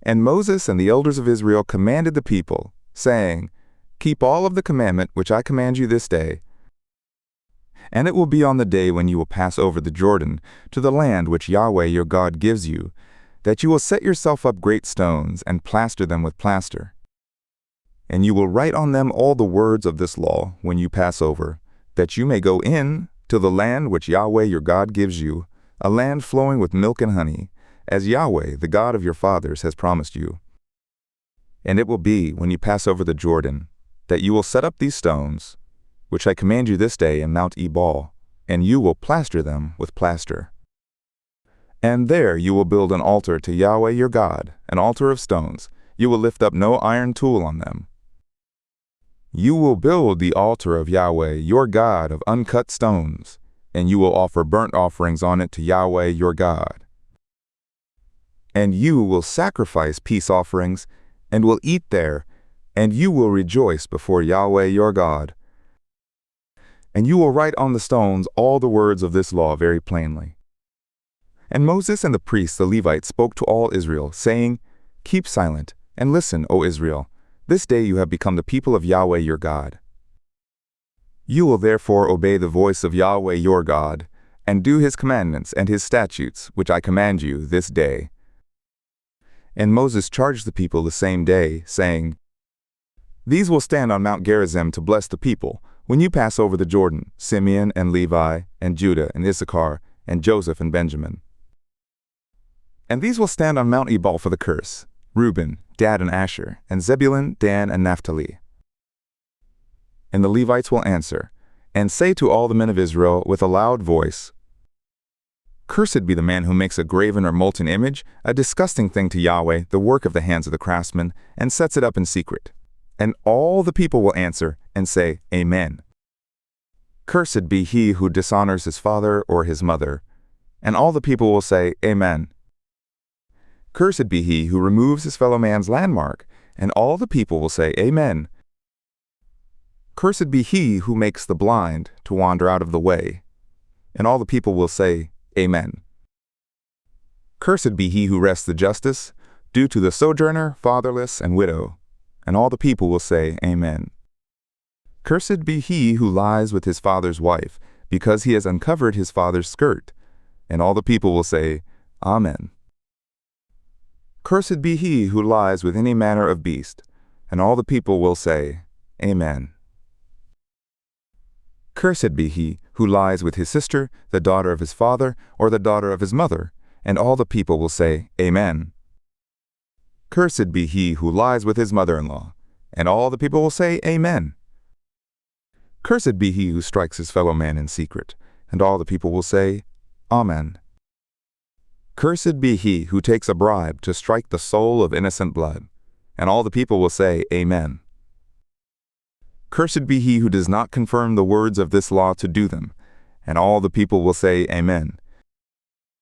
And Moses and the elders of Israel commanded the people, saying, Keep all of the commandment which I command you this day. And it will be on the day when you will pass over the Jordan to the land which Yahweh your God gives you, that you will set yourself up great stones and plaster them with plaster. And you will write on them all the words of this law when you pass over, that you may go in to the land which Yahweh your God gives you, a land flowing with milk and honey, as Yahweh, the God of your fathers, has promised you. And it will be, when you pass over the Jordan, that you will set up these stones, which I command you this day in Mount Ebal, and you will plaster them with plaster. And there you will build an altar to Yahweh your God, an altar of stones. You will lift up no iron tool on them. You will build the altar of Yahweh your God of uncut stones, and you will offer burnt offerings on it to Yahweh your God. And you will sacrifice peace offerings, and will eat there, and you will rejoice before Yahweh your God. And you will write on the stones all the words of this law very plainly. And Moses and the priests the Levites spoke to all Israel, saying, Keep silent, and listen, O Israel. This day you have become the people of Yahweh your God. You will therefore obey the voice of Yahweh your God, and do his commandments and his statutes, which I command you this day. And Moses charged the people the same day, saying, These will stand on Mount Gerizim to bless the people, when you pass over the Jordan, Simeon and Levi, and Judah and Issachar, and Joseph and Benjamin. And these will stand on Mount Ebal for the curse, Reuben, Gad and Asher, and Zebulun, Dan and Naphtali. And the Levites will answer, and say to all the men of Israel with a loud voice, Cursed be the man who makes a graven or molten image, a disgusting thing to Yahweh, the work of the hands of the craftsman, and sets it up in secret. And all the people will answer and say, Amen. Cursed be he who dishonors his father or his mother. And all the people will say, Amen. Cursed be he who removes his fellow man's landmark. And all the people will say, Amen. Cursed be he who makes the blind to wander out of the way. And all the people will say, Amen. Cursed be he who wrests the justice, due to the sojourner, fatherless, and widow. And all the people will say, Amen. Cursed be he who lies with his father's wife, because he has uncovered his father's skirt. And all the people will say, Amen. Cursed be he who lies with any manner of beast. And all the people will say, Amen. Cursed be he who lies with his sister, the daughter of his father, or the daughter of his mother. And all the people will say, Amen. Cursed be he who lies with his mother-in-law. And all the people will say, Amen. Cursed be he who strikes his fellow man in secret. And all the people will say, Amen. Cursed be he who takes a bribe to strike the soul of innocent blood. And all the people will say, Amen. Cursed be he who does not confirm the words of this law to do them. And all the people will say, Amen.